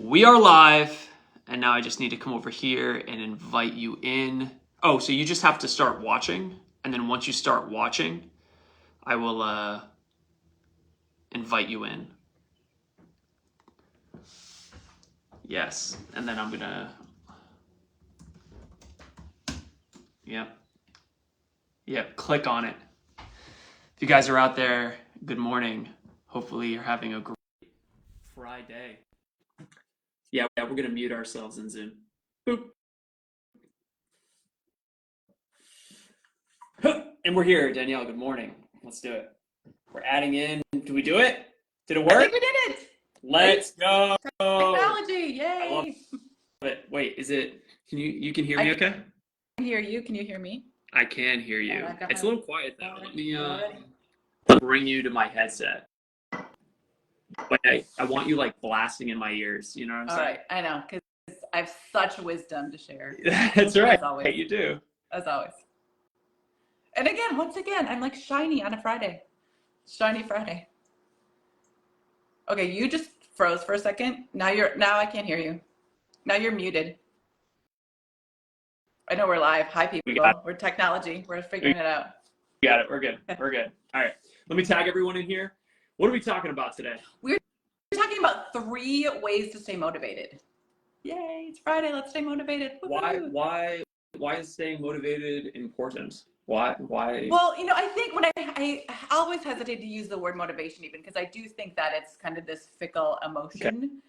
We are live, and now I just need to come over here and invite you in. Oh, so you just have to start watching, and then once you start watching, I will invite you in. Yes, and then I'm gonna, yep, click on it. If you guys are out there, good morning. Hopefully you're having a great Friday. Yeah, we're gonna mute ourselves in Zoom. Boop. And we're here, Danielle, good morning. Let's do it. We're adding in, do we do it? Did it work? I think we did it. Let's go. Technology, yay. I love it. Wait, is it, you can hear me okay? I can hear you. Can you hear me? I can hear you. It's a little quiet though. Let me bring you to my headset. But I want you like blasting in my ears. You know what I'm saying? All right, I know, because I have such wisdom to share. That's right. As always. Hey, you do. As always. And again, once again, I'm like shiny on a Friday. Shiny Friday. Okay, you just froze for a second. Now I can't hear you. Now you're muted. I know we're live. Hi, people. We're technology. We're figuring it out. We got it. We're good. We're good. All right. Let me tag everyone in here. What are we talking about today? We're talking about 3 ways to stay motivated. Yay, it's Friday. Let's stay motivated. Woo-hoo. Why is staying motivated important? Why? Well, I think when I always hesitate to use the word motivation, even because I do think that it's kind of this fickle emotion,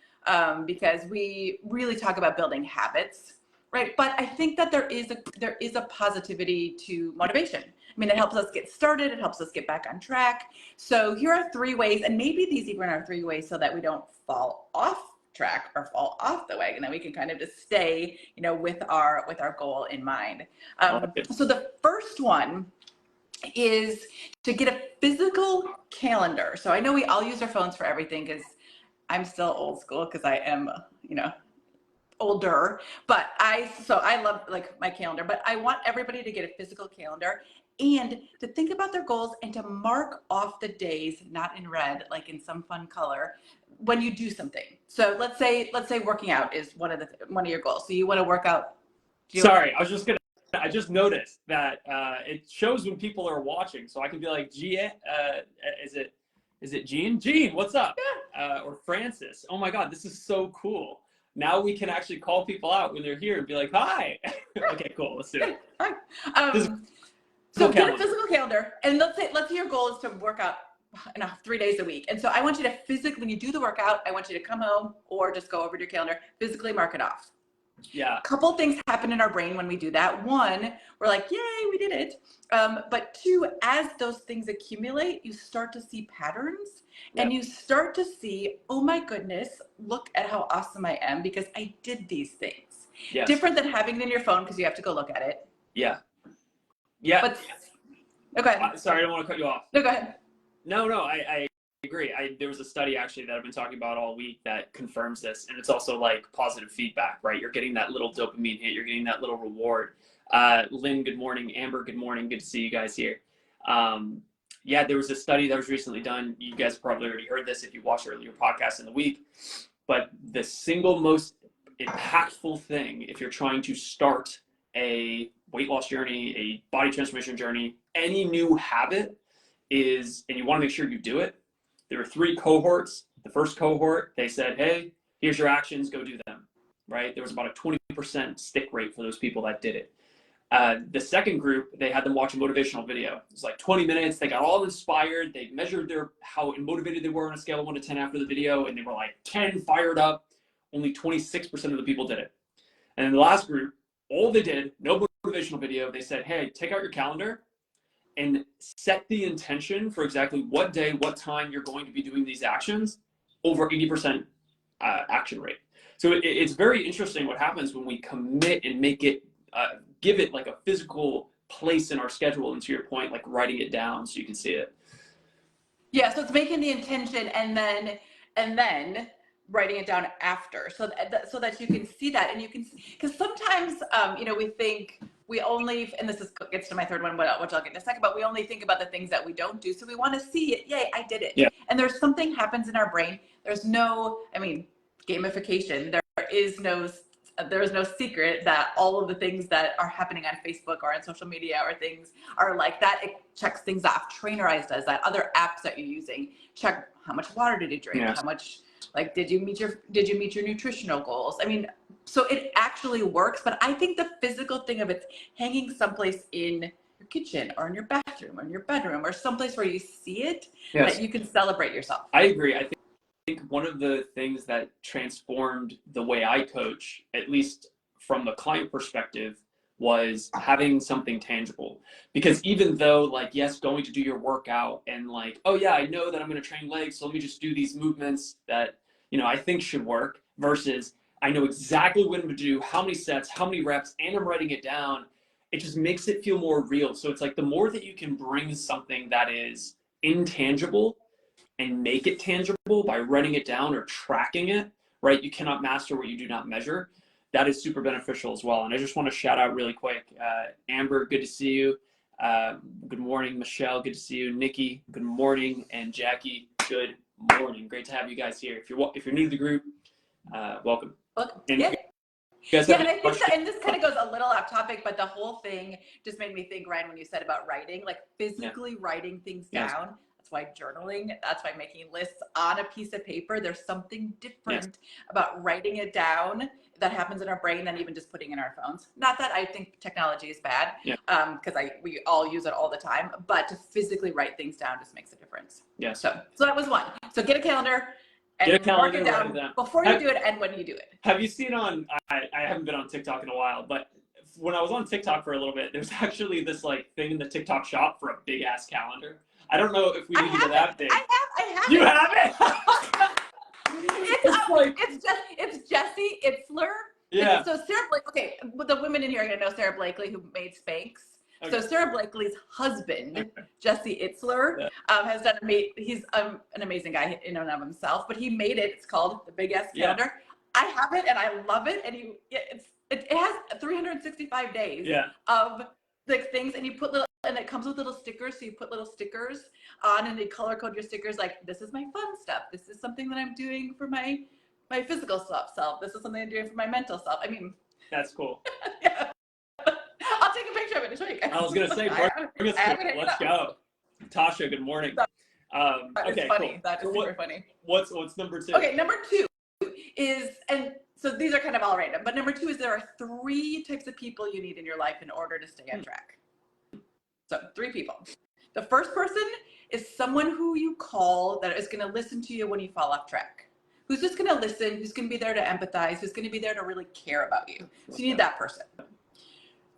because we really talk about building habits, right? But I think that there is a positivity to motivation. I mean, it helps us get started. It helps us get back on track. So here are 3 ways, and maybe these even are 3 ways so that we don't fall off track or fall off the wagon, that we can kind of just stay, with our goal in mind. So the first one is to get a physical calendar. So I know we all use our phones for everything, because I'm still old school, because I am, older, but I love like my calendar, but I want everybody to get a physical calendar and to think about their goals and to mark off the days, not in red, like in some fun color, when you do something. So let's say working out is one of your goals. So you want to work out. Sorry, I just noticed that it shows when people are watching, so I can be like, is it Jean? Jean, what's up? Yeah. Or Francis. Oh my God, this is so cool. Now we can actually call people out when they're here and be like, hi. Okay, cool. Let's do it. So get a physical calendar, and let's say your goal is to work out 3 days a week. And so I want you to physically, when you do the workout, I want you to come home or just go over to your calendar, physically mark it off. Yeah. A couple things happen in our brain when we do that. 1, we're like, yay, we did it. But 2, as those things accumulate, you start to see patterns. Yep. And you start to see, oh my goodness, look at how awesome I am because I did these things. Yes. Different than having it in your phone because you have to go look at it. Yeah. Yeah. But, okay. Sorry, I don't want to cut you off. No, go ahead. No, I agree. There was a study actually that I've been talking about all week that confirms this, and it's also like positive feedback, right? You're getting that little dopamine hit, you're getting that little reward. Lynn, good morning. Amber, good morning. Good to see you guys here. Yeah, there was a study that was recently done. You guys probably already heard this if you watched earlier podcasts in the week, but the single most impactful thing if you're trying to start a weight loss journey, a body transformation journey, any new habit is, and you want to make sure you do it, there were 3 cohorts. The first cohort, they said, hey, here's your actions, go do them, right? There was about a 20% stick rate for those people that did it. The second group, they had them watch a motivational video. It was like 20 minutes. They got all inspired. They measured how motivated they were on a scale of 1 to 10 after the video, and they were like 10 fired up. Only 26% of the people did it. And then the last group, all they did, no motivational video, they said, hey, take out your calendar and set the intention for exactly what day, what time you're going to be doing these actions, over 80% action rate. So it's very interesting what happens when we commit and make it, give it like a physical place in our schedule, and to your point, like writing it down so you can see it. Yeah, so it's making the intention and then writing it down after, so that you can see that, and you can, because sometimes we think we only, and this gets to my third one, which I'll get in a second, but we only think about the things that we don't do, so we want to see it. Yay, I did it. Yeah. And there's something happens in our brain. There's no, gamification. There is no secret that all of the things that are happening on Facebook or on social media or things are like that. It checks things off. Trainerize does that. Other apps that you're using check how much water did you drink? Yes. How much, like, did you meet your nutritional goals? I mean, so it actually works. But I think the physical thing of it's hanging someplace in your kitchen or in your bathroom or in your bedroom or someplace where you see it, Yes. that you can celebrate yourself. I agree. I think one of the things that transformed the way I coach, at least from the client perspective, was having something tangible. Because even though, like, yes, going to do your workout and like, oh yeah, I know that I'm going to train legs, so let me just do these movements that, you know, I think should work, versus I know exactly what I'm going to do, how many sets, how many reps, and I'm writing it down. It just makes it feel more real. So it's like the more that you can bring something that is intangible and make it tangible by writing it down or tracking it, right? You cannot master what you do not measure. That is super beneficial as well. And I just want to shout out really quick, Amber, good to see you. Good morning, Michelle, good to see you. Nikki, good morning. And Jackie, good morning. Great to have you guys here. If you're new to the group, welcome. Welcome. And Yeah. You guys Yeah, have and I any think questions? and this kind of goes a little off topic, but the whole thing just made me think, Ryan, when you said about writing, like physically writing things Yes. down. That's why journaling, that's why making lists on a piece of paper. There's something different about writing it down that happens in our brain than even just putting in our phones. Not that I think technology is bad, because we all use it all the time, but to physically write things down just makes a difference. Yes. So that was one. So get a calendar. And Get a calendar, mark it write down it down. before you do it and when you do it. Have you seen I haven't been on TikTok in a while, but when I was on TikTok for a little bit, there's actually this like thing in the TikTok shop for a big ass calendar. I don't know if we need to get that big. I have You it. have it? It's Jesse Itzler. Yeah. So Sarah Blake, okay, the women in here are gonna know Sarah Blakely, who made Spanx. Okay. So Sarah Blakely's husband, Jesse Itzler, has done he's an amazing guy in and of himself, but he made it. It's called the Big Ass Calendar. I have it and I love it. And it has 365 days of like things, and you put and it comes with little stickers. So you put little stickers on, and they color code your stickers. Like, this is my fun stuff. This is something that I'm doing for my physical self. This is something I'm doing for my mental self. I mean, that's cool. Yeah. I'll take a picture of it and show you guys. I was gonna say, bring us let's go. Tasha, good morning. It's funny. Cool. That is super funny. What's number 2? Okay, number 2 is, and so these are kind of all random, but number 2 is there are 3 types of people you need in your life in order to stay on track. So 3 people. The first person is someone who you call that is going to listen to you when you fall off track. Who's just going to listen, who's going to be there to empathize, who's going to be there to really care about you. So you need that person.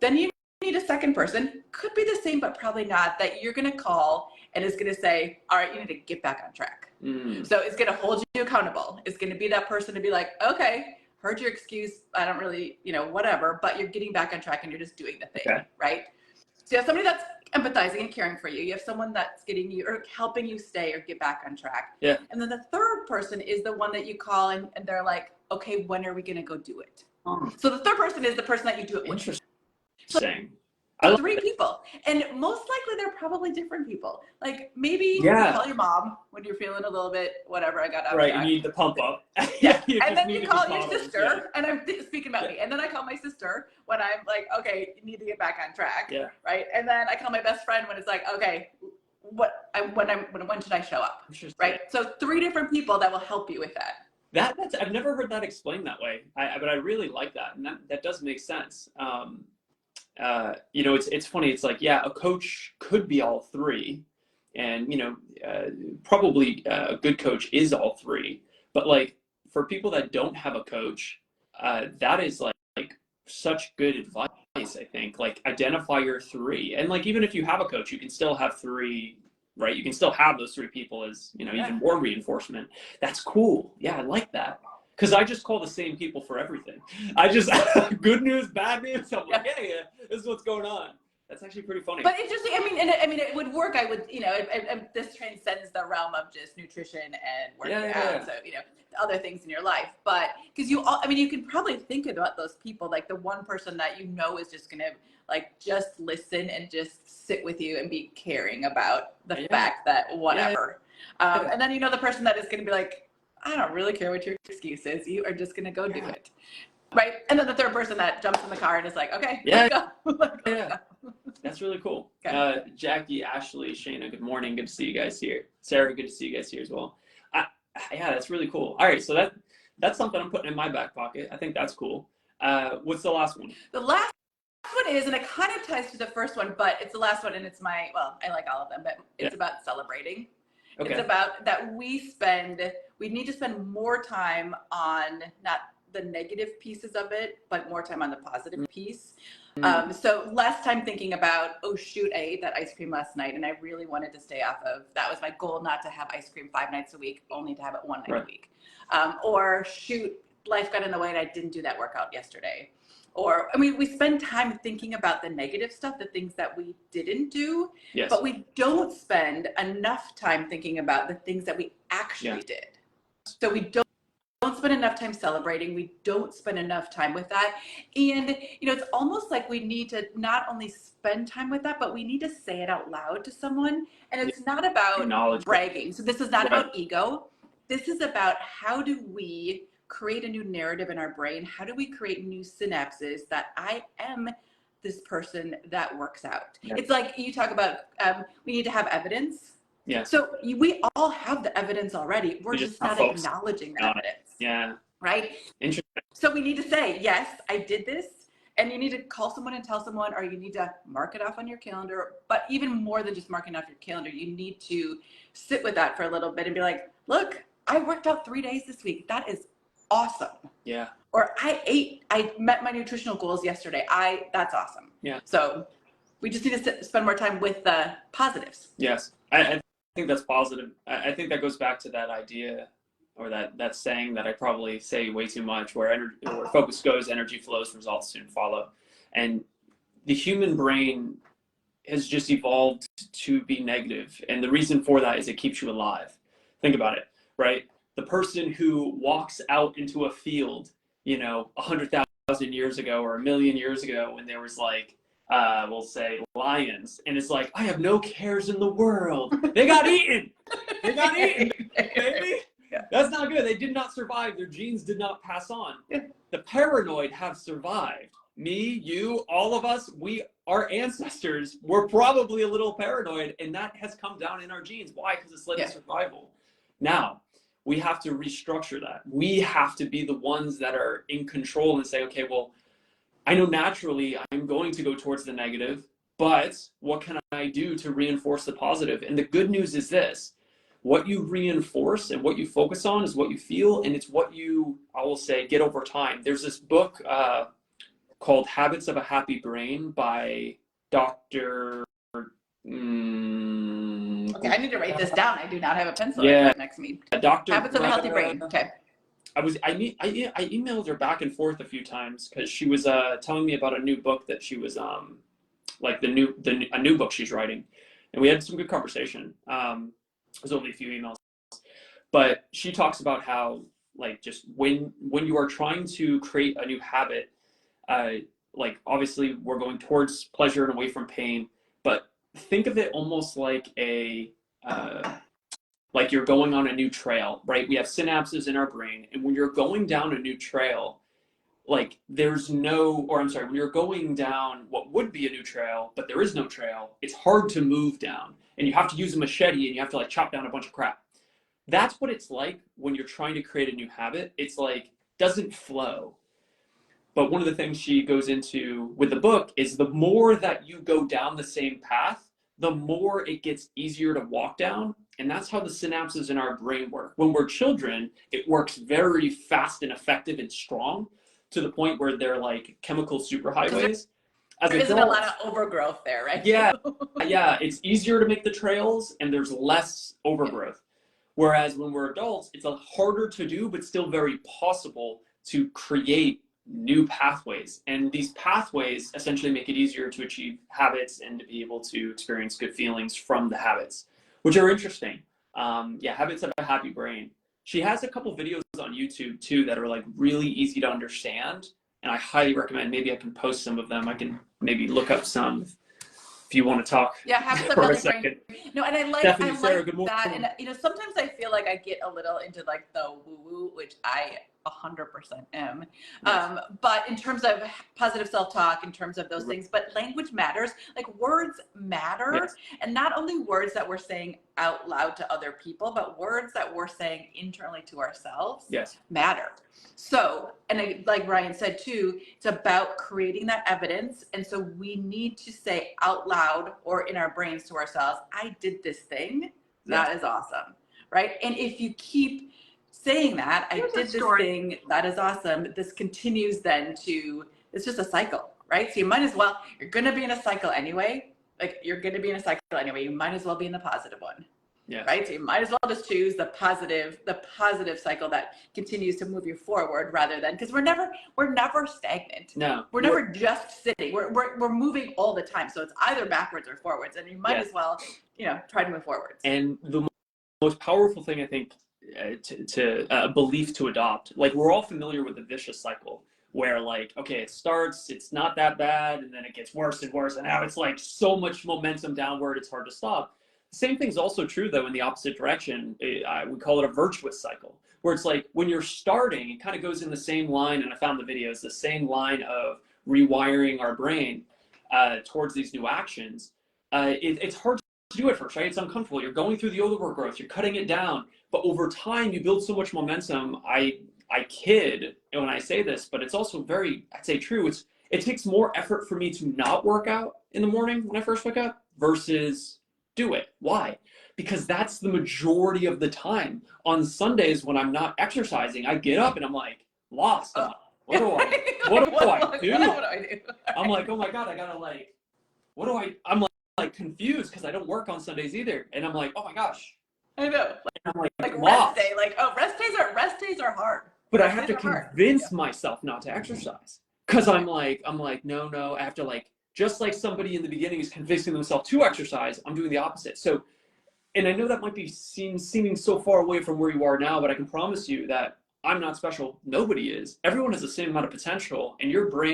Then you need a second person, could be the same, but probably not, that you're going to call and is going to say, all right, you need to get back on track. So it's going to hold you accountable. It's going to be that person to be like, okay, heard your excuse. I don't really, whatever, but you're getting back on track and you're just doing the thing, right? So you have somebody that's empathizing and caring for you. You have someone that's getting you or helping you stay or get back on track. Yeah. And then the third person is the one that you call and they're like, okay, when are we going to go do it? So the third person is the person that you do it with. Interesting. So 3 people, and most likely they're probably different people. Like maybe you call your mom when you're feeling a little bit whatever. I got out. Right, you need the pump up. And then you call your sister, and I'm speaking about me. And then I call my sister when I'm like, okay, you need to get back on track. Yeah. Right. And then I call my best friend when it's like, okay, when should I show up? Right. So 3 different people that will help you with that. That's I've never heard that explained that way. But I really like that, and that does make sense. It's funny. It's like, a coach could be all 3, and probably a good coach is all 3. But like for people that don't have a coach, that is like such good advice. I think like identify your 3, and like even if you have a coach, you can still have 3. Right, you can still have those 3 people as even more reinforcement. That's cool. Yeah, I like that. Because I just call the same people for everything. I just, good news, bad news. I'm like, yeah, this is what's going on. That's actually pretty funny. But interesting. It would work. I would, this transcends the realm of just nutrition and working out. So, other things in your life. But because you can probably think about those people, like the one person that is just going to like just listen and just sit with you and be caring about the fact that whatever. And then the person that is going to be like, I don't really care what your excuse is. You are just going to go do it. Right. And then the third person that jumps in the car and is like, okay, let's go. Let's Yeah. go. That's really cool. Okay. Jackie, Ashley, Shayna, good morning. Good to see you guys here. Sarah, good to see you guys here as well. Yeah, that's really cool. All right, so that's something I'm putting in my back pocket. I think that's cool. What's the last one? The last one is, and it kind of ties to the first one, but it's the last one, and it's well, I like all of them, but it's about celebrating. Okay. It's about that we need to spend more time on not the negative pieces of it, but more time on the positive piece. So less time thinking about, oh shoot, I ate that ice cream last night and I really wanted to stay off of, that was my goal, not to have ice cream 5 nights a week, only to have it 1 night a week. Or shoot, life got in the way and I didn't do that workout yesterday. Or, I mean, we spend time thinking about the negative stuff, the things that we didn't do, but we don't spend enough time thinking about the things that we actually did. So we don't spend enough time celebrating. We don't spend enough time with that. And, it's almost like we need to not only spend time with that, but we need to say it out loud to someone. And it's not about bragging. So this is not about ego. This is about how do we create a new narrative in our brain? How do we create new synapses that I am this person that works out? It's like you talk about, we need to have evidence. Yeah. So we all have the evidence already. We're just not acknowledging the evidence. Yeah. Right? Interesting. So we need to say, yes, I did this. And you need to call someone and tell someone, or you need to mark it off on your calendar. But even more than just marking off your calendar, you need to sit with that for a little bit and be like, look, I worked out 3 days this week. That is awesome. Yeah. Or I met my nutritional goals yesterday. That's awesome. Yeah. So we just need to spend more time with the positives. Yes. I think that's positive. I think that goes back to that idea or that saying that I probably say way too much, where focus goes, energy flows, results soon follow. And the human brain has just evolved to be negative. And the reason for that is it keeps you alive. Think about it, right? The person who walks out into a field, 100,000 years ago or 1,000,000 years ago, when there was we'll say lions, and it's like, I have no cares in the world. They got eaten. They got eaten, baby. Yeah. That's not good. They did not survive. Their genes did not pass on. Yeah. The paranoid have survived. Me, you, all of us, our ancestors were probably a little paranoid, and that has come down in our genes. Why? Because it's led to survival. Now, we have to restructure that. We have to be the ones that are in control and say, okay, well, I know naturally I'm going to go towards the negative, but what can I do to reinforce the positive? And the good news is this: what you reinforce and what you focus on is what you feel, and it's what you, I will say, get over time. There's this book called Habits of a Happy Brain by Dr. Okay, I need to write this down. I do not have a pencil right next to me. Dr. Habits of a Healthy Brain. Okay. I emailed her back and forth a few times because she was telling me about a new book that she was a new book she's writing, and we had some good conversation. It was only a few emails, but she talks about how just when you are trying to create a new habit, obviously we're going towards pleasure and away from pain, but think of it almost like like you're going on a new trail, right? We have synapses in our brain, and when you're going down a new trail, when you're going down what would be a new trail, but there is no trail, it's hard to move down, and you have to use a machete and you have to chop down a bunch of crap. That's what it's like when you're trying to create a new habit. It's doesn't flow. But one of the things she goes into with the book is the more that you go down the same path, the more it gets easier to walk down. And that's how the synapses in our brain work. When we're children, it works very fast and effective and strong to the point where they're like chemical superhighways. There isn't a lot of overgrowth there, right? Yeah, it's easier to make the trails and there's less overgrowth. Whereas when we're adults, it's harder to do, but still very possible to create new pathways. And these pathways essentially make it easier to achieve habits and to be able to experience good feelings from the habits, which are interesting. Habits of a Happy Brain. She has a couple videos on YouTube too that are really easy to understand, and I highly recommend. Maybe I can post some of them. I can maybe look up some if you want to talk habits are for a building second. brain. No, and I Stephanie, Sarah, good morning. that. And sometimes I feel like I get a little into like the woo-woo, which I 100% am. Yes. But in terms of positive self-talk, in terms of those things, but language matters. Like words matter, Yes. and not only words that we're saying out loud to other people, but words that we're saying internally to ourselves matter. So, and like Ryan said too, it's about creating that evidence. And so we need to say out loud or in our brains to ourselves, I did this thing. That is awesome. Right. And if you keep saying that, I did this thing, that is awesome, this continues then to, it's just a cycle, right? So you might as well, you're going to be in a cycle anyway. Like you're going to be in a cycle anyway. You might as well be in the positive one. Yeah. Right. So you might as well just choose the positive cycle that continues to move you forward rather than, because we're never stagnant. No. We're never just sitting. We're moving all the time. So it's either backwards or forwards, and you might as well, try to move forwards. And the most powerful thing, I think, to belief to adopt, like we're all familiar with the vicious cycle where like, okay, it starts, it's not that bad, and then it gets worse and worse, and now it's like so much momentum downward, it's hard to stop. Same thing's also true though in the opposite direction. We call it a virtuous cycle, where it's like when you're starting, it kind of goes in the same line, and I found the videos, the same line of rewiring our brain towards these new actions. It's hard to do at first, right? It's uncomfortable. You're going through the overgrowth, you're cutting it down, but over time you build so much momentum. I kid when I say this, but it's also very, I'd say true. It takes more effort for me to not work out in the morning when I first wake up versus do it. Why? Because that's the majority of the time. On Sundays when I'm not exercising, I get up and I'm like lost. What do I do? I'm like, oh my God, I gotta like, I'm like confused because I don't work on Sundays either. And I'm like, oh my gosh. I know. I'm like rest day, rest days are hard. But I have to convince myself not to exercise. Because I'm like, no, I have to like, just like somebody in the beginning is convincing themselves to exercise, I'm doing the opposite. So, and I know that might be seeming so far away from where you are now, but I can promise you that I'm not special. Nobody is. Everyone has the same amount of potential, and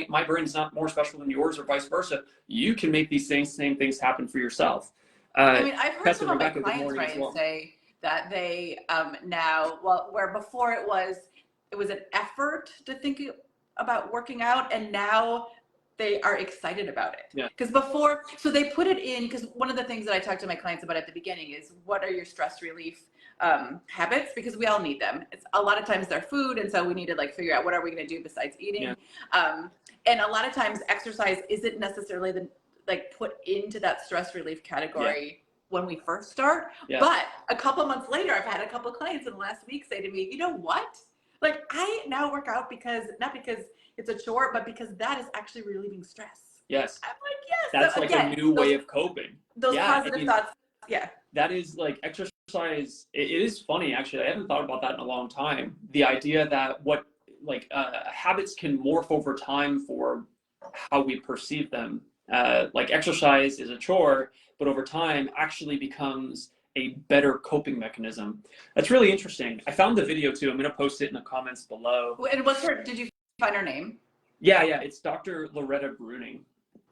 my brain's not more special than yours or vice versa. You can make these same things happen for yourself. I've heard some of my clients, Ryan, say that they now, where before it was an effort to think about working out, and now they are excited about it. Yeah. Because before, so they put it in, because one of the things that I talk to my clients about at the beginning is what are your stress relief habits, because we all need them. It's a lot of times they're food, and so we need to like figure out what are we going to do besides eating. Yeah. And a lot of times exercise isn't necessarily put into that stress relief category when we first start. Yeah. But a couple months later, I've had a couple clients in the last week say to me, you know what? Like I now work out not because it's a chore, but because that is actually relieving stress. Yes. I'm like, yes. That's so, like again, a new way of coping. Those positive thoughts. Yeah. That is like exercise. It is funny, actually. I haven't thought about that in a long time. The idea that habits can morph over time for how we perceive them. Like exercise is a chore, but over time actually becomes a better coping mechanism. That's really interesting. I found the video too. I'm going to post it in the comments below. And did you find her name? Yeah. It's Dr. Loretta Bruning.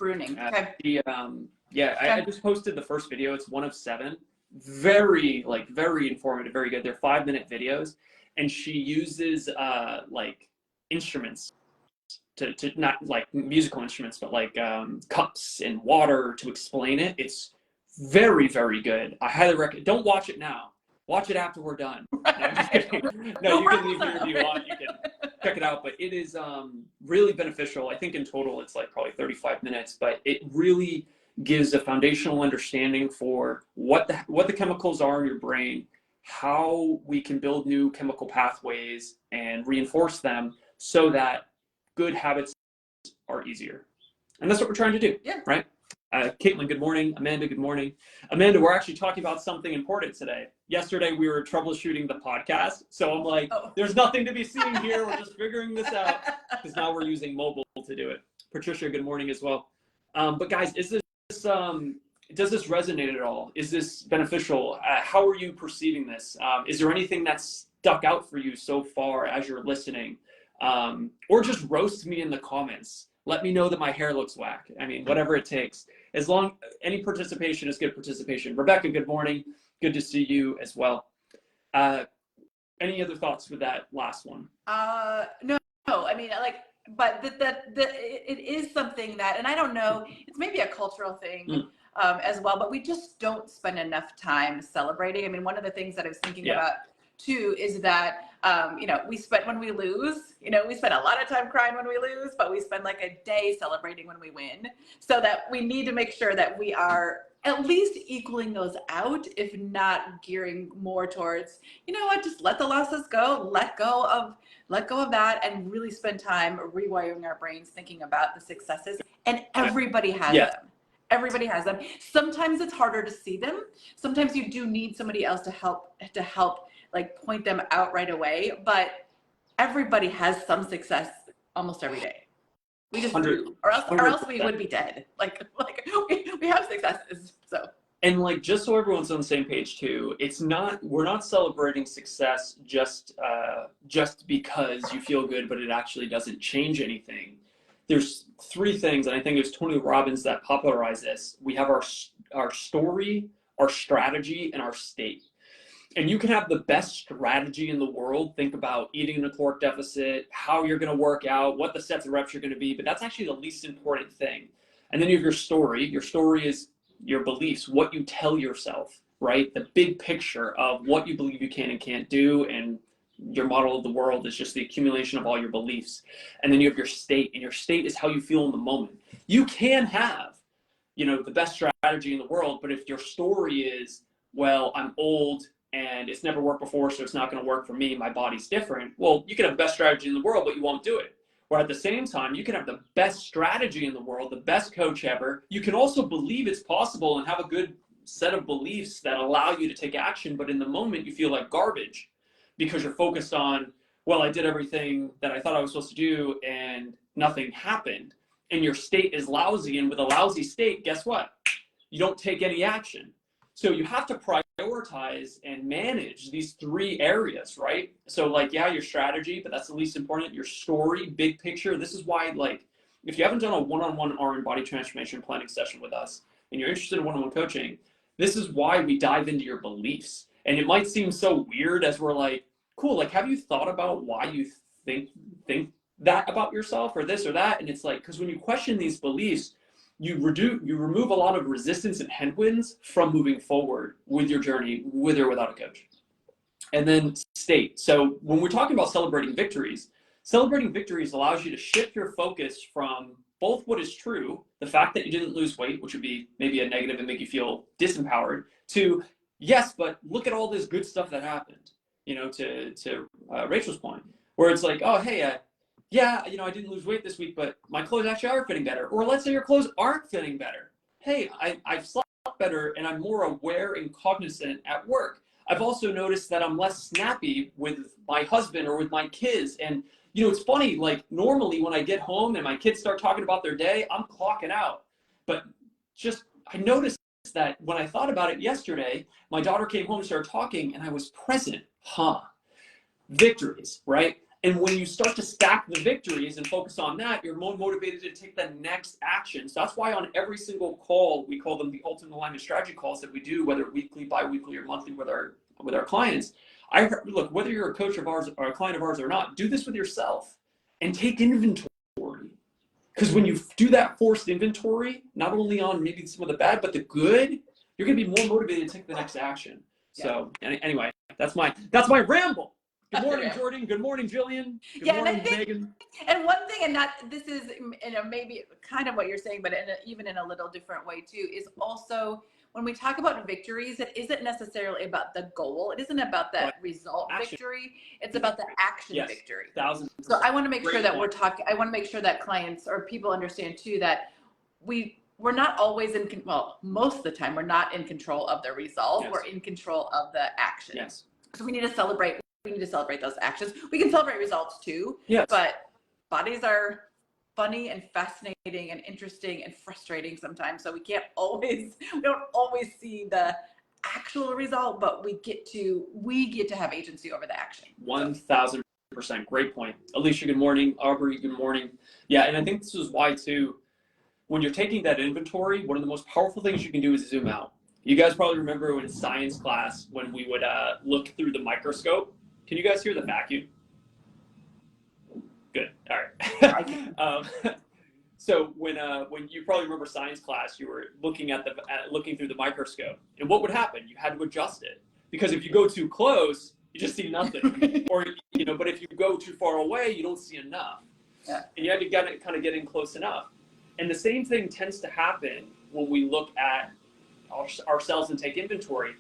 Okay. I just posted the first video. It's one of 7. Very informative, very good. They're 5-minute videos, and she uses instruments to not like musical instruments, but like cups and water to explain it. It's very, very good. I highly recommend. Don't watch it now. Watch it after we're done. No, I'm just kidding. No, you can leave here if you want. You can check it out. But it is really beneficial. I think in total it's like probably 35 minutes, but it really gives a foundational understanding for what the chemicals are in your brain, how we can build new chemical pathways and reinforce them so that good habits are easier. And that's what we're trying to do, right? Caitlin, good morning. Amanda, good morning. Amanda, we're actually talking about something important today. Yesterday, we were troubleshooting the podcast. So I'm like, there's nothing to be seen here. We're just figuring this out because now we're using mobile to do it. Patricia, good morning as well. But guys, does this resonate at all? Is this beneficial? How are you perceiving this? Is there anything that's stuck out for you so far as you're listening? Or just roast me in the comments. Let me know that my hair looks whack. I mean, whatever it takes. As long any participation is good participation. Rebecca, good morning. Good to see you as well. Any other thoughts with that last one? No. I mean, like, but it is something that, and I don't know, it's maybe a cultural thing as well, but we just don't spend enough time celebrating. I mean, one of the things that I was thinking about too is that, when we lose, we spend a lot of time crying when we lose, but we spend like a day celebrating when we win. So that we need to make sure that we are at least equaling those out, if not gearing more towards, just let the losses go, let go of that, and really spend time rewiring our brains, thinking about the successes. And everybody has them. Everybody has them. Sometimes it's harder to see them. Sometimes you do need somebody else to help like point them out right away. But everybody has some success almost every day. We just do, or else we would be dead. Like we have successes. So. And like, just so everyone's on the same page too, we're not celebrating success just because you feel good, but it actually doesn't change anything. There's three things, and I think it was Tony Robbins that popularized this. We have our story, our strategy, and our state. And you can have the best strategy in the world. Think about eating in a caloric deficit, how you're going to work out, what the sets of reps are going to be, but that's actually the least important thing. And then you have your story. Your story is your beliefs, what you tell yourself, right? The big picture of what you believe you can and can't do, and your model of the world is just the accumulation of all your beliefs. And then you have your state, and your state is how you feel in the moment. You can have, the best strategy in the world, but if your story is, well, I'm old and it's never worked before, so it's not going to work for me, my body's different. Well, you can have the best strategy in the world, but you won't do it. Or at the same time, you can have the best strategy in the world, the best coach ever. You can also believe it's possible and have a good set of beliefs that allow you to take action, but in the moment you feel like garbage because you're focused on, well, I did everything that I thought I was supposed to do and nothing happened. And your state is lousy, and with a lousy state, guess what? You don't take any action. So you have to prioritize and manage these three areas, right? So like, your strategy, but that's the least important. Your story, big picture. This is why, like, if you haven't done a one-on-one RM body transformation planning session with us and you're interested in one-on-one coaching, this is why we dive into your beliefs. And it might seem so weird as we're like, cool, like, have you thought about why you think that about yourself or this or that? And it's like, because when you question these beliefs, you remove a lot of resistance and headwinds from moving forward with your journey, with or without a coach. And then state. So when we're talking about celebrating victories allows you to shift your focus from both what is true, the fact that you didn't lose weight, which would be maybe a negative and make you feel disempowered, to yes, but look at all this good stuff that happened, to Rachel's point, where it's like, oh, hey, I didn't lose weight this week, but my clothes actually are fitting better. Or let's say your clothes aren't fitting better. Hey, I've slept better and I'm more aware and cognizant at work. I've also noticed that I'm less snappy with my husband or with my kids. And, it's funny, like normally when I get home and my kids start talking about their day, I'm clocking out. But I noticed that when I thought about it yesterday, my daughter came home and started talking and I was present. Victories, right? And when you start to stack the victories and focus on that, you're more motivated to take the next action. So that's why on every single call, we call them the ultimate alignment strategy calls that we do, whether weekly, bi-weekly, or monthly with our clients. Look, whether you're a coach of ours or a client of ours or not, do this with yourself and take inventory. Because when you do that forced inventory, not only on maybe some of the bad, but the good, you're going to be more motivated to take the next action. So anyway, that's my ramble. Good morning, Jordan. Good morning, Jillian. Good morning, Megan. And one thing, and this is maybe kind of what you're saying, but even in a little different way too, is also when we talk about victories, it isn't necessarily about the goal. It isn't about that result victory. It's about the action victory. 1,000%. So I want to make sure that I want to make sure that clients or people understand too that we're not always most of the time we're not in control of the result. Yes. We're in control of the action. Yes. So we need to celebrate those actions. We can celebrate results too. Yes. But bodies are funny and fascinating and interesting and frustrating sometimes. So we don't always see the actual result, but we get to have agency over the action. 1,000%. 100%. Great point. Alicia, good morning. Aubrey, good morning. Yeah, and I think this is why too, when you're taking that inventory, one of the most powerful things you can do is zoom out. You guys probably remember in science class when we would look through the microscope. Can you guys hear the vacuum? Good. All right. So when you probably remember science class, you were looking at looking through the microscope, and what would happen? You had to adjust it, because if you go too close, you just see nothing, or but if you go too far away, you don't see enough. Yeah. And you have to kind of get in close enough. And the same thing tends to happen when we look at ourselves and take inventory.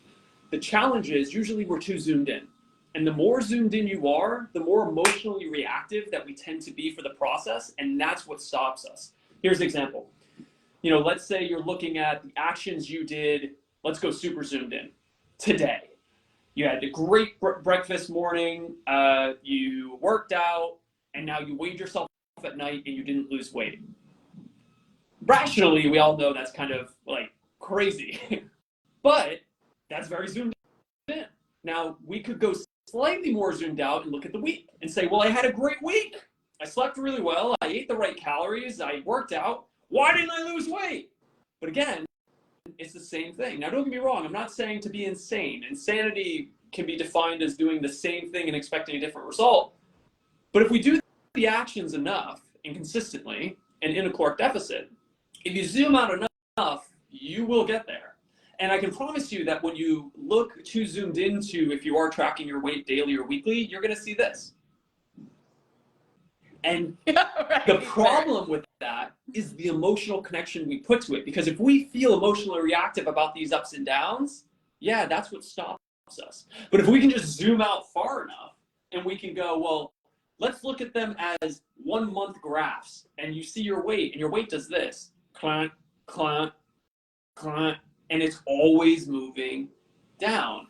The challenge is usually we're too zoomed in. And the more zoomed in you are, the more emotionally reactive that we tend to be for the process, and that's what stops us. Here's an example. Let's say you're looking at the actions you did, let's go super zoomed in, today. You had a great breakfast morning, you worked out, and now you weighed yourself at night and you didn't lose weight. Rationally, we all know that's kind of like crazy, but that's very zoomed in. Now, we could go slightly more zoomed out and look at the week and say, well, I had a great week. I slept really well. I ate the right calories. I worked out. Why didn't I lose weight? But again, it's the same thing. Now, don't get me wrong. I'm not saying to be insane. Insanity can be defined as doing the same thing and expecting a different result. But if we do the actions enough and consistently and in a caloric deficit, if you zoom out enough, you will get there. And I can promise you that when you look too zoomed into, if you are tracking your weight daily or weekly, you're going to see this. And the problem with that is the emotional connection we put to it. Because if we feel emotionally reactive about these ups and downs, yeah, that's what stops us. But if we can just zoom out far enough and we can go, well, let's look at them as 1 month graphs, and you see your weight, and your weight does this, clunk, clunk, clunk, and it's always moving down.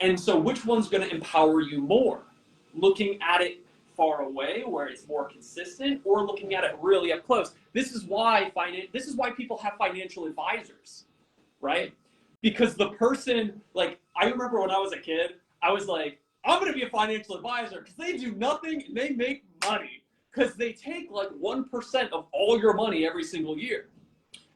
And so which one's going to empower you more? Looking at it far away where it's more consistent, or looking at it really up close? This is why people have financial advisors, right? Because the person, like, I remember when I was a kid, I was like, I'm going to be a financial advisor because they do nothing and they make money, because they take like 1% of all your money every single year.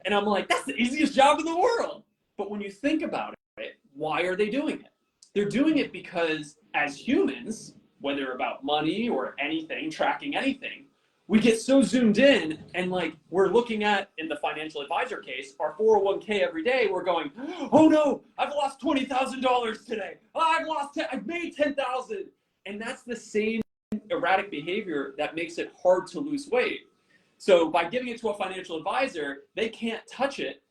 And I'm like, that's the easiest job in the world. But when you think about it, why are they doing it? They're doing it because as humans, whether about money or anything, tracking anything, we get so zoomed in, and like we're looking at, in the financial advisor case, our 401k every day, we're going, oh no, I've lost $20,000 today. Oh, I've made 10,000. And that's the same erratic behavior that makes it hard to lose weight. So by giving it to a financial advisor, they can't touch it,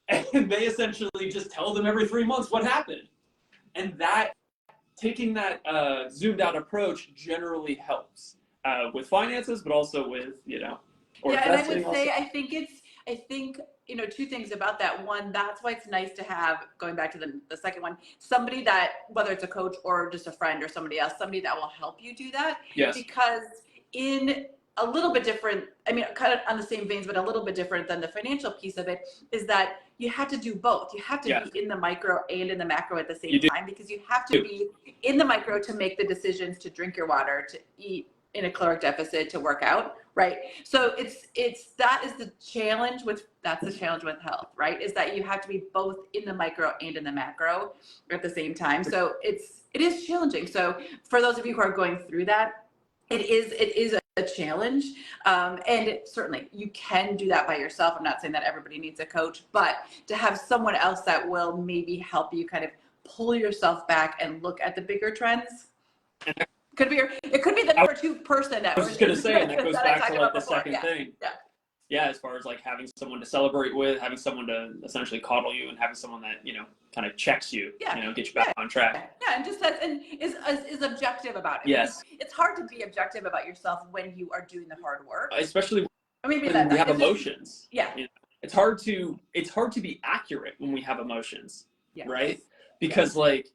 and they essentially just tell them every 3 months what happened. And that, taking that zoomed out approach generally helps with finances, but also with, or yeah, and I would investing say, also. I think, two things about that. One, that's why it's nice to have, going back to the second one, somebody that, whether it's a coach or just a friend or somebody else, somebody that will help you do that. Yes. Because in a little bit different, I mean, kind of on the same veins, but a little bit different than the financial piece of it, is that you have to do both. You have to be in the micro and in the macro at the same time, because you have to be in the micro to make the decisions, to drink your water, to eat in a caloric deficit, to work out, right? So that is the challenge that's the challenge with health, right? Is that you have to be both in the micro and in the macro at the same time. So it is challenging. So for those of you who are going through that, it is a challenge. And certainly you can do that by yourself. I'm not saying that everybody needs a coach, but to have someone else that will maybe help you kind of pull yourself back and look at the bigger trends. It could be the number two person that I was just going to say, and that goes back to like the second thing. Yeah, as far as like having someone to celebrate with, having someone to essentially coddle you, and having someone that, kind of checks you, get you back on track. Yeah, and just is objective about it. Yes. It's hard to be objective about yourself when you are doing the hard work. Especially when we have emotions. It's hard to be accurate when we have emotions, right? Because like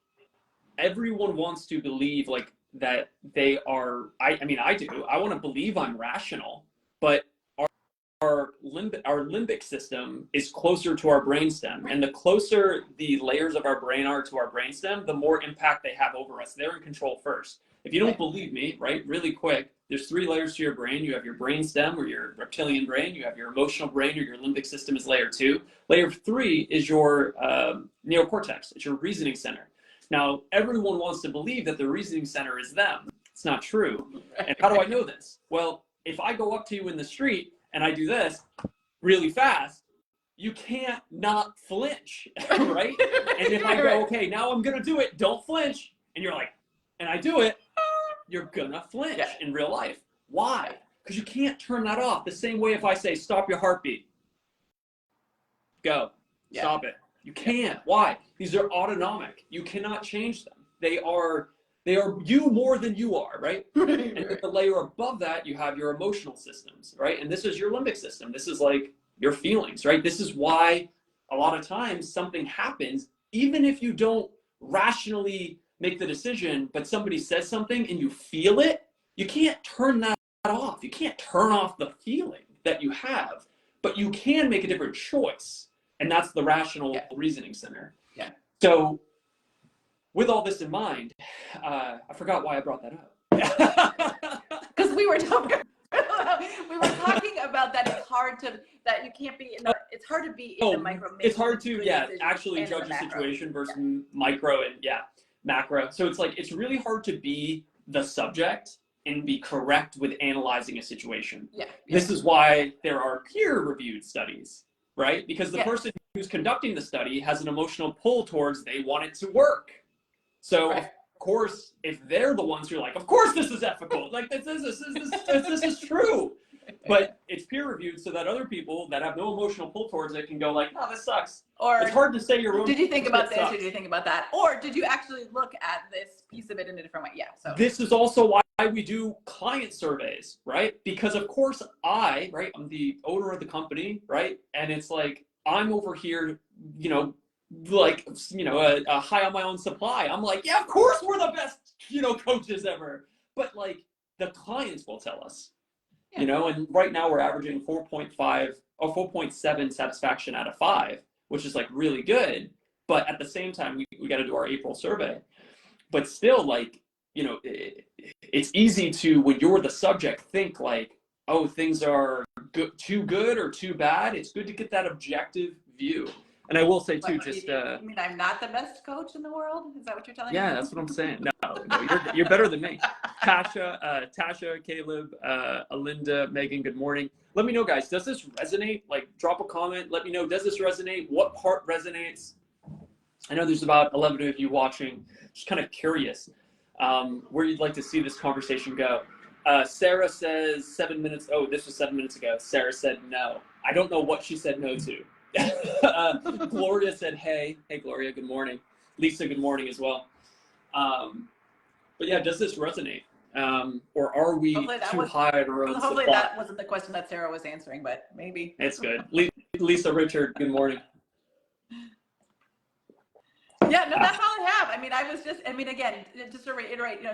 everyone wants to believe like that they are, I do. I want to believe I'm rational, but our limbic system is closer to our brainstem, and the closer the layers of our brain are to our brainstem, the more impact they have over us. They're in control first. If you don't believe me, right, really quick, there's 3 layers to your brain. You have your brain stem or your reptilian brain. You have your emotional brain or your limbic system is layer 2. Layer 3 is your neocortex. It's your reasoning center. Now, everyone wants to believe that the reasoning center is them. It's not true. And how do I know this? Well, if I go up to you in the street and I do this really fast, you can't not flinch, right? And if I go, okay, now I'm gonna do it, don't flinch, and you're like, and I do it, you're gonna flinch in real life. Why? Because you can't turn that off. The same way if I say, stop your heartbeat, go, stop it. You can't. Why? These are autonomic. You cannot change them. They are you more than you are, right? And at the layer above that, you have your emotional systems, right? And this is your limbic system. This is like your feelings, right? This is why a lot of times something happens, even if you don't rationally make the decision, but somebody says something and you feel it, you can't turn that off. You can't turn off the feeling that you have, but you can make a different choice. And that's the rational reasoning center. Yeah. So with all this in mind, I forgot why I brought that up. Because we were talking about that it's hard to, that you can't be in the, it's hard to be in the micro. It's hard to, actually judge a situation versus micro and macro. So it's like, it's really hard to be the subject and be correct with analyzing a situation. This is why there are peer-reviewed studies, right? Because the person who's conducting the study has an emotional pull towards they want it to work. So of course, if they're the ones who are like, of course this is ethical, like this is true. But it's peer-reviewed so that other people that have no emotional pull towards it can go like, oh, this sucks. Or it's hard to say your own. Did you think about this or did you think about that? Or did you actually look at this piece of it in a different way? So this is also why we do client surveys, right? Because of course I'm the owner of the company, right? And it's like, I'm over here, a high on my own supply. I'm like, yeah, of course we're the best, coaches ever. But like the clients will tell us, and right now we're averaging 4.5 or 4.7 satisfaction out of 5, which is like really good. But at the same time, we got to do our April survey. But still, like, it's easy to, when you're the subject, think like, oh, things are too good or too bad. It's good to get that objective view. And I will say too, you mean I'm not the best coach in the world? Is that what you're telling me? Yeah, that's what I'm saying. No, you're better than me. Tasha, Caleb, Alinda, Megan, good morning. Let me know, guys, does this resonate? Like, drop a comment. Let me know, does this resonate? What part resonates? I know there's about 11 of you watching. Just kind of curious where you'd like to see this conversation go. Sarah says 7 minutes. Oh, this was 7 minutes ago. Sarah said no. I don't know what she said no to. Gloria said, hey, Gloria, good morning. Lisa, good morning as well. But yeah, does this resonate? Or are we too high at our own Hopefully supply? that wasn't the question that Sarah was answering, but maybe. It's good. Lisa, Richard, good morning. Yeah, no, that's all I have. Again, just to reiterate,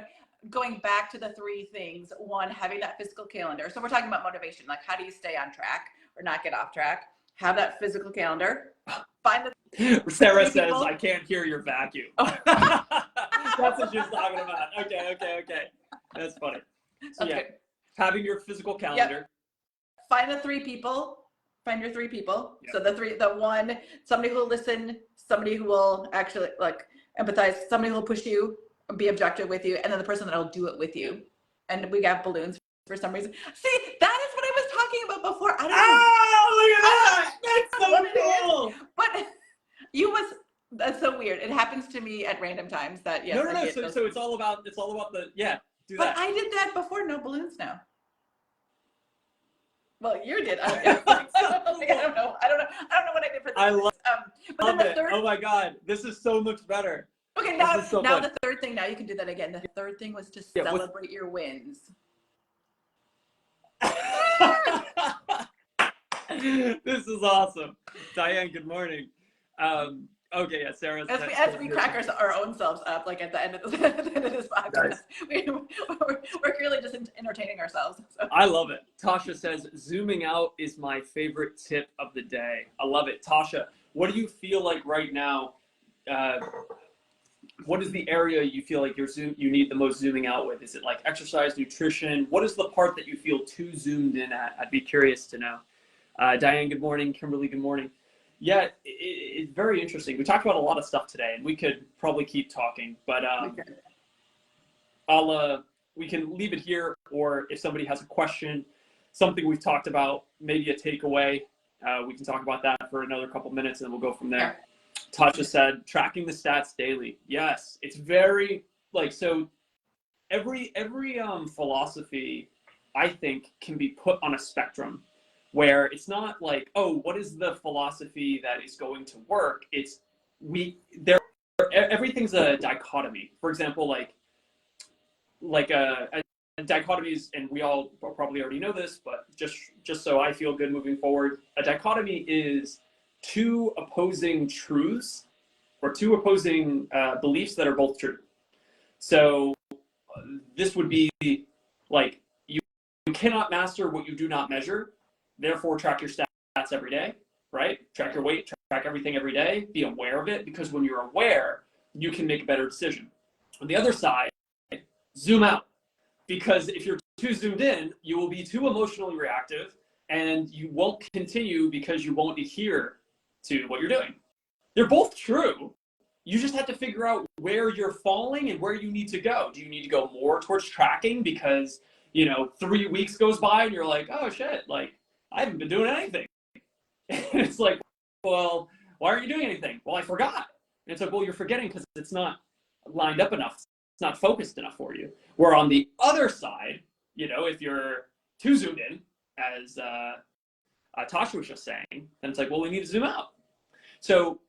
going back to the 3 things. 1, having that physical calendar. So we're talking about motivation. Like, how do you stay on track or not get off track? Have that physical calendar. Find the Sarah says, I can't hear your vacuum. That's what she's talking about. Okay. That's funny. So having your physical calendar. Find the 3 people. Find your 3 people. So the 1, somebody who will listen, somebody who will actually empathize, somebody who will push you, be objective with you, and then the person that will do it with you. And we got balloons for some reason. See, that is what I was talking about before. I don't know. Look at that! That's so cool. But that's so weird. It happens to me at random times that No. So it's all about the do but that. I did that before. No balloons now. Well, you did. I don't know. I don't know what I did for this. I love it. Oh my God, this is so much better. Okay, now the 3rd thing. Now you can do that again. The 3rd thing was to celebrate your wins. This is awesome. Diane, good morning. Okay, yeah, Sarah. As we crack our own selves up, like at the end of this podcast, we're clearly just entertaining ourselves. So. I love it. Tasha says, zooming out is my favorite tip of the day. I love it. Tasha, what do you feel like right now? what is the area you feel like you need the most zooming out with? Is it like exercise, nutrition? What is the part that you feel too zoomed in at? I'd be curious to know. Diane, good morning. Kimberly, good morning. Yeah, it's very interesting. We talked about a lot of stuff today, and we could probably keep talking, but we can leave it here, or if somebody has a question, something we've talked about, maybe a takeaway, we can talk about that for another couple minutes, and then we'll go from there. Tasha said, tracking the stats daily. Yes, it's very, like, so every philosophy, I think, can be put on a spectrum where it's not like, oh, what is the philosophy that is going to work? It's everything's a dichotomy. For example, like a dichotomy is, and we all probably already know this, but just so I feel good moving forward, a dichotomy is two opposing truths or two opposing beliefs that are both true. So this would be like, you cannot master what you do not measure. Therefore, track your stats every day, right? Track your weight, track everything every day. Be aware of it, because when you're aware, you can make a better decision. On the other side, zoom out, because if you're too zoomed in, you will be too emotionally reactive, and you won't continue because you won't adhere to what you're doing. They're both true. You just have to figure out where you're falling and where you need to go. Do you need to go more towards tracking because, 3 weeks goes by and you're like, oh shit, like, I haven't been doing anything. And it's like, well, why aren't you doing anything? Well, I forgot. And it's like, well, you're forgetting because it's not lined up enough. It's not focused enough for you. Where on the other side, if you're too zoomed in, as Tasha was just saying, then it's like, well, we need to zoom out. So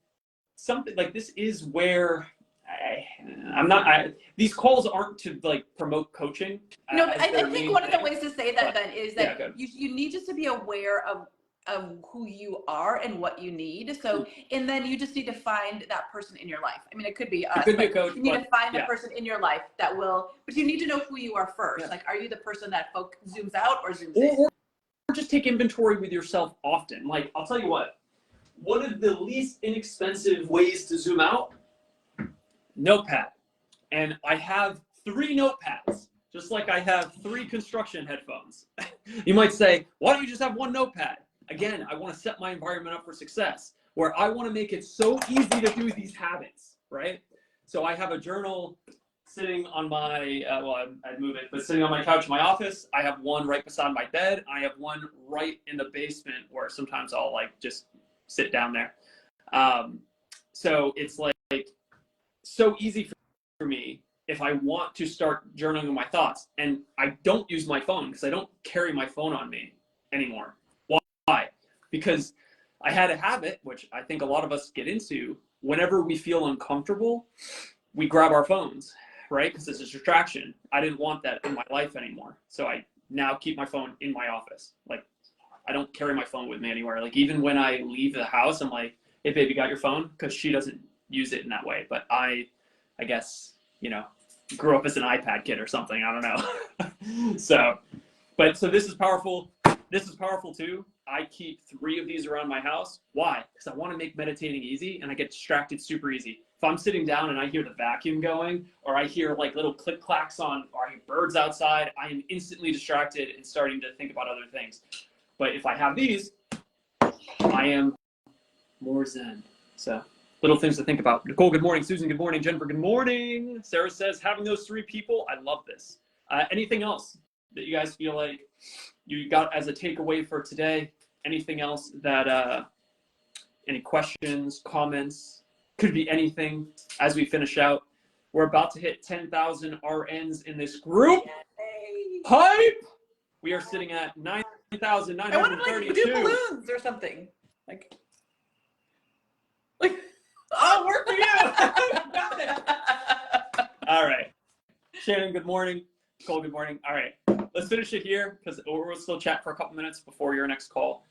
something like this is where these calls aren't to like promote coaching. No, but I think one of the ways to say that then is that you need just to be aware of who you are and what you need. So, and then you just need to find that person in your life. I mean, it could be us. It could be a coach, you need to find the person in your life that will, but you need to know who you are first. Yeah. Like, are you the person that zooms out or zooms in? Or just take inventory with yourself often. Like, I'll tell you what, one of the least inexpensive ways to zoom out, notepad. And I have 3 notepads, just like I have 3 construction headphones. You might say, why don't you just have 1 notepad? Again, I want to set my environment up for success, where I want to make it so easy to do these habits, right? So I have a journal sitting on my, I'd move it, but sitting on my couch in my office. I have one right beside my bed. I have one right in the basement where sometimes I'll like just sit down there. So it's like so easy for me if I want to start journaling my thoughts. And I don't use my phone because I don't carry my phone on me anymore. Why? Because I had a habit, which I think a lot of us get into, whenever we feel uncomfortable, we grab our phones, right? Because it's a distraction. I didn't want that in my life anymore. So I now keep my phone in my office. Like, I don't carry my phone with me anywhere. Like, even when I leave the house, I'm like, hey, baby, got your phone? Because she doesn't use it in that way. But I guess, grew up as an iPad kid or something. I don't know. So this is powerful. This is powerful too. I keep 3 of these around my house. Why? Because I want to make meditating easy, and I get distracted super easy. If I'm sitting down and I hear the vacuum going, or I hear like little click clacks or I hear birds outside, I am instantly distracted and starting to think about other things. But if I have these, I am more zen. So little things to think about. Nicole, good morning. Susan, good morning. Jennifer, good morning. Sarah says, having those 3 people, I love this. Anything else that you guys feel like you got as a takeaway for today? Anything else that, any questions, comments? Could be anything as we finish out. We're about to hit 10,000 RNs in this group. Yay. Hype! We are sitting at 9,932. I want to like do balloons or something. Like I'll work for you. Got it. All right. Shannon, good morning. Cole, good morning. All right. Let's finish it here because we'll still chat for a couple minutes before your next call.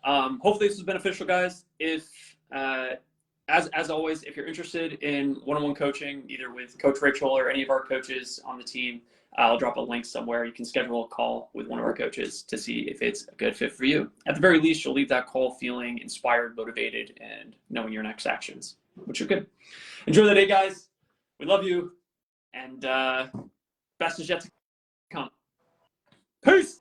Hopefully this was beneficial, guys. If, as always, if you're interested in one-on-one coaching, either with Coach Rachel or any of our coaches on the team, I'll drop a link somewhere. You can schedule a call with one of our coaches to see if it's a good fit for you. At the very least, you'll leave that call feeling inspired, motivated, and knowing your next actions, which are good. Enjoy the day, guys. We love you, and best is yet to come. Peace.